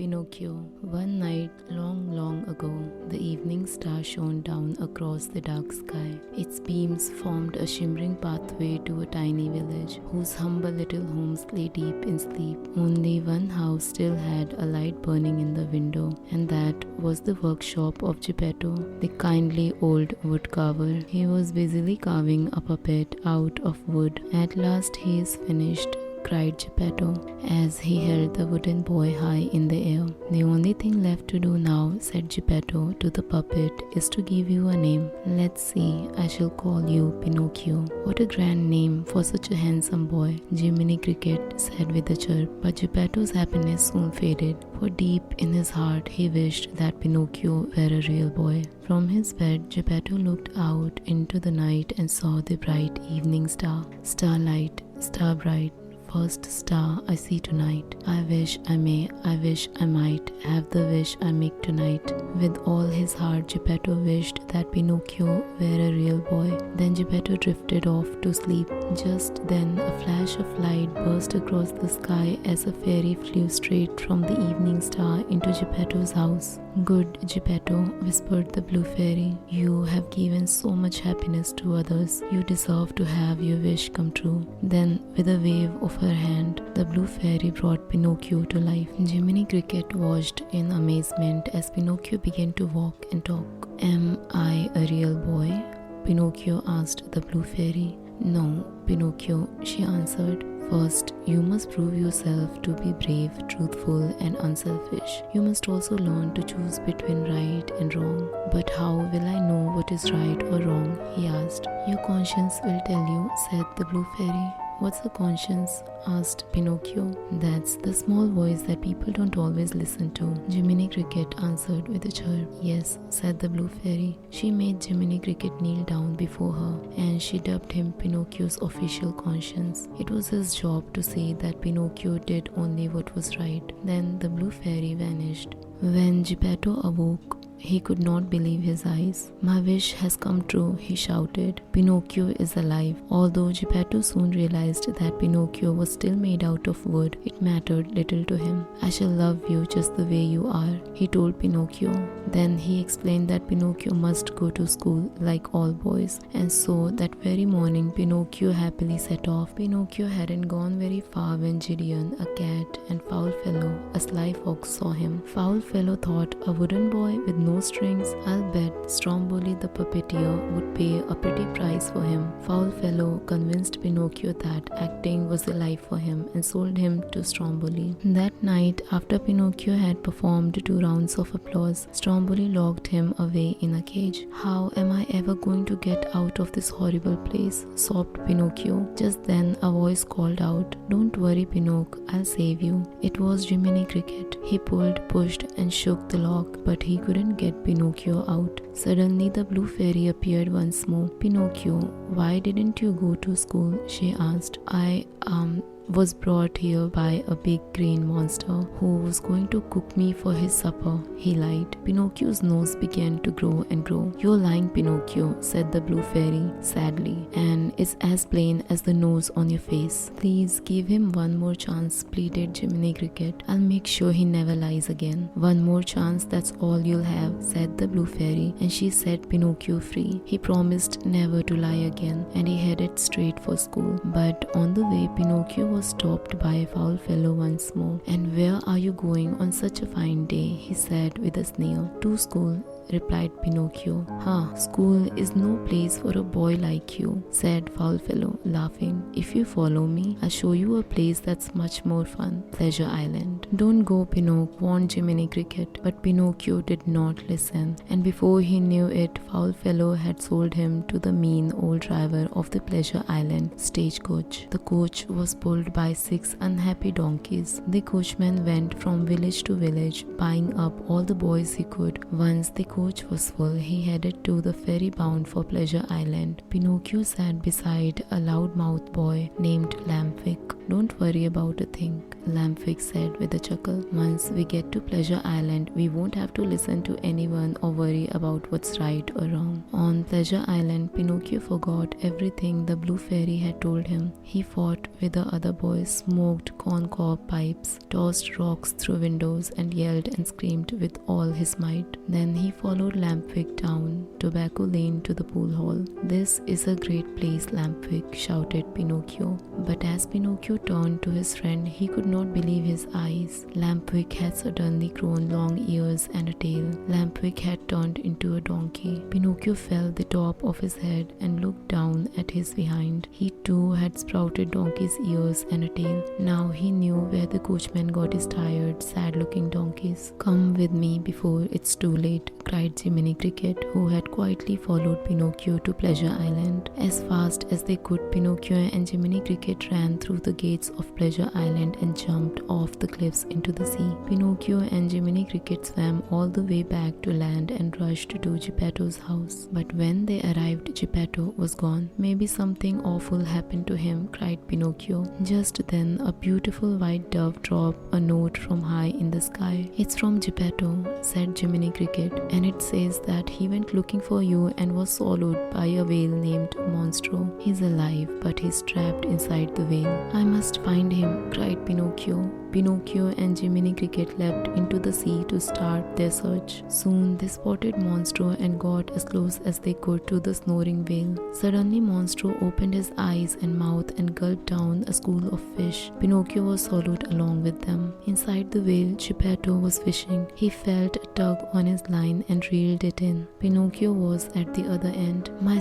Pinocchio. One night, long, long ago, the evening star shone down across the dark sky. Its beams formed a shimmering pathway to a tiny village, whose humble little homes lay deep in sleep. Only one house still had a light burning in the window, and that was the workshop of Geppetto, the kindly old woodcarver. He was busily carving a puppet out of wood. At last he is finished, cried Geppetto as he held the wooden boy high in the air. The only thing left to do now, said Geppetto to the puppet, is to give you a name. Let's see, I shall call you Pinocchio. What a grand name for such a handsome boy, Jiminy Cricket said with a chirp. But Geppetto's happiness soon faded, for deep in his heart he wished that Pinocchio were a real boy. From his bed, Geppetto looked out into the night and saw the bright evening star. Starlight, star bright, first star I see tonight. I wish I may, I wish I might have the wish I make tonight. With all his heart, Geppetto wished that Pinocchio were a real boy. Then Geppetto drifted off to sleep. Just then a flash of light burst across the sky as a fairy flew straight from the evening star into Geppetto's house. Good Geppetto, whispered the blue fairy, you have given so much happiness to others. You deserve to have your wish come true. Then, with a wave of her hand, the blue fairy brought Pinocchio to life. Jiminy Cricket watched in amazement as Pinocchio began to walk and talk. Am I a real boy? Pinocchio asked the blue fairy. No, Pinocchio, she answered. First, you must prove yourself to be brave, truthful, and unselfish. You must also learn to choose between right and wrong. But how will I know what is right or wrong? He asked. Your conscience will tell you, said the blue fairy. What's a conscience? Asked Pinocchio. That's the small voice that people don't always listen to. Jiminy Cricket answered with a chirp. Yes, said the blue fairy. She made Jiminy Cricket kneel down before her, and she dubbed him Pinocchio's official conscience. It was his job to see that Pinocchio did only what was right. Then the blue fairy vanished. When Geppetto awoke, he could not believe his eyes. My wish has come true, he shouted. Pinocchio is alive. Although Geppetto soon realized that Pinocchio was still made out of wood, it mattered little to him. I shall love you just the way you are, he told Pinocchio. Then he explained that Pinocchio must go to school like all boys, and so that very morning Pinocchio happily set off. Pinocchio hadn't gone very far when Gideon, a cat, and Foulfellow, a sly fox, saw him. Foulfellow thought, a wooden boy with no strings? I'll bet Stromboli the puppeteer would pay a pretty price for him. Foulfellow convinced Pinocchio that acting was the life for him and sold him to Stromboli. That night, after Pinocchio had performed 2 rounds of applause, Stromboli locked him away in a cage. How am I ever going to get out of this horrible place? Sobbed Pinocchio. Just then a voice called out, Don't worry, Pinocchio, I'll save you. It was Jiminy Cricket. He pulled, pushed, and shook the lock, but he couldn't get Pinocchio out. Suddenly the blue fairy appeared once more. Pinocchio, why didn't you go to school? She asked. I was brought here by a big green monster who was going to cook me for his supper, he lied. Pinocchio's nose began to grow and grow. You're lying, Pinocchio, said the blue fairy sadly, and it's as plain as the nose on your face. Please give him one more chance, pleaded Jiminy Cricket. I'll make sure he never lies again. One more chance, that's all you'll have, said the blue fairy, and she set Pinocchio free. He promised never to lie again, and he headed straight for school. But on the way, Pinocchio was stopped by a Foulfellow once more. And where are you going on such a fine day? He said with a sneer. To school, replied Pinocchio. School is no place for a boy like you, said Foulfellow, laughing. If you follow me, I'll show you a place that's much more fun, Pleasure Island. Don't go, Pinocchio, warned Jiminy Cricket. But Pinocchio did not listen, and before he knew it, Foulfellow had sold him to the mean old driver of the Pleasure Island stagecoach. The coach was pulled by 6 unhappy donkeys. The coachman went from village to village, buying up all the boys he could. Once the coach was full, he headed to the ferry bound for Pleasure Island. Pinocchio sat beside a loudmouth boy named Lampwick. Don't worry about a thing, Lampwick said with a chuckle. Once we get to Pleasure Island, we won't have to listen to anyone or worry about what's right or wrong. On Pleasure Island, Pinocchio forgot everything the blue fairy had told him. He fought with the other boys, smoked corn-cob pipes, tossed rocks through windows, and yelled and screamed with all his might. Then he followed Lampwick down Tobacco Lane to the pool hall. "This is a great place, Lampwick," shouted Pinocchio. But as Pinocchio turned to his friend, he could not believe his eyes. Lampwick had suddenly grown long ears and a tail. Lampwick had turned into a donkey. Pinocchio felt the top of his head and looked down at his behind. He too had sprouted donkey's ears and a tail. Now he knew where the coachman got his tired, sad-looking donkeys. "Come with me before it's too late," cried Jiminy Cricket, who had quietly followed Pinocchio to Pleasure Island. As fast as they could, Pinocchio and Jiminy Cricket ran through the gates of Pleasure Island and jumped off the cliffs into the sea. Pinocchio and Jiminy Cricket swam all the way back to land and rushed to Geppetto's house. But when they arrived, Geppetto was gone. "Maybe something awful happened to him," cried Pinocchio. Just then, a beautiful white dove dropped a note from high in the sky. "It's from Geppetto," said Jiminy Cricket, "and it says that he went looking for you and was swallowed by a whale named Monstro. He's alive, but he's trapped inside the whale." "I must find him," cried Pinocchio. Pinocchio and Jiminy Cricket leapt into the sea to start their search. Soon they spotted Monstro and got as close as they could to the snoring whale. Suddenly Monstro opened his eyes and mouth and gulped down a school of fish. Pinocchio was swallowed along with them. Inside the whale, Geppetto was fishing. He felt a tug on his line and reeled it in. Pinocchio was at the other end. my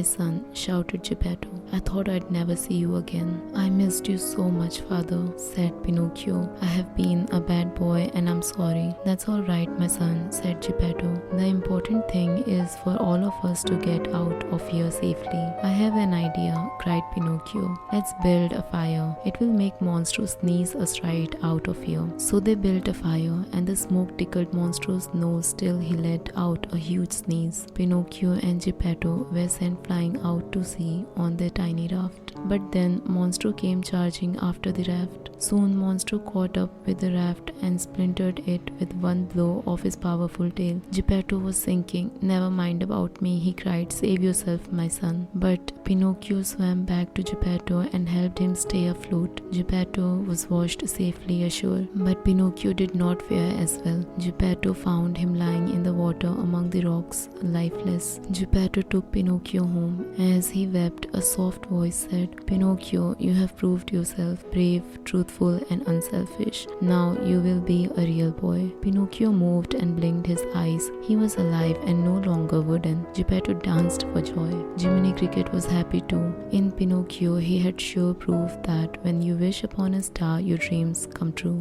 son," shouted Geppetto. "I thought I'd never see you again." "I missed you so much, father," said Pinocchio. "I have been a bad boy and I'm sorry." "That's all right, my son," said Geppetto. "The important thing is for all of us to get out of here safely." "I have an idea," cried Pinocchio. "Let's build a fire. It will make Monstro sneeze us right out of here." So they built a fire, and the smoke tickled Monstro's nose till he let out a huge sneeze. Pinocchio and Geppetto were sent flying out to sea on their tiny raft. But then Monstro came charging after the raft. Soon Monstro caught up with the raft and splintered it with one blow of his powerful tail. Geppetto was sinking. "Never mind about me," he cried. "Save yourself, my son." But Pinocchio swam back to Geppetto and helped him stay afloat. Geppetto was washed safely ashore, but Pinocchio did not fare as well. Geppetto found him lying in the water among the rocks, lifeless. Geppetto took Pinocchio home. As he wept, a soft voice said, "Pinocchio, you have proved yourself brave, truthful, and unselfish. Now you will be a real boy." Pinocchio moved and blinked his eyes. He was alive and no longer wooden. Geppetto danced for joy. Jiminy Cricket was happy too. In Pinocchio, he had sure proof that when you wish upon a star, your dreams come true.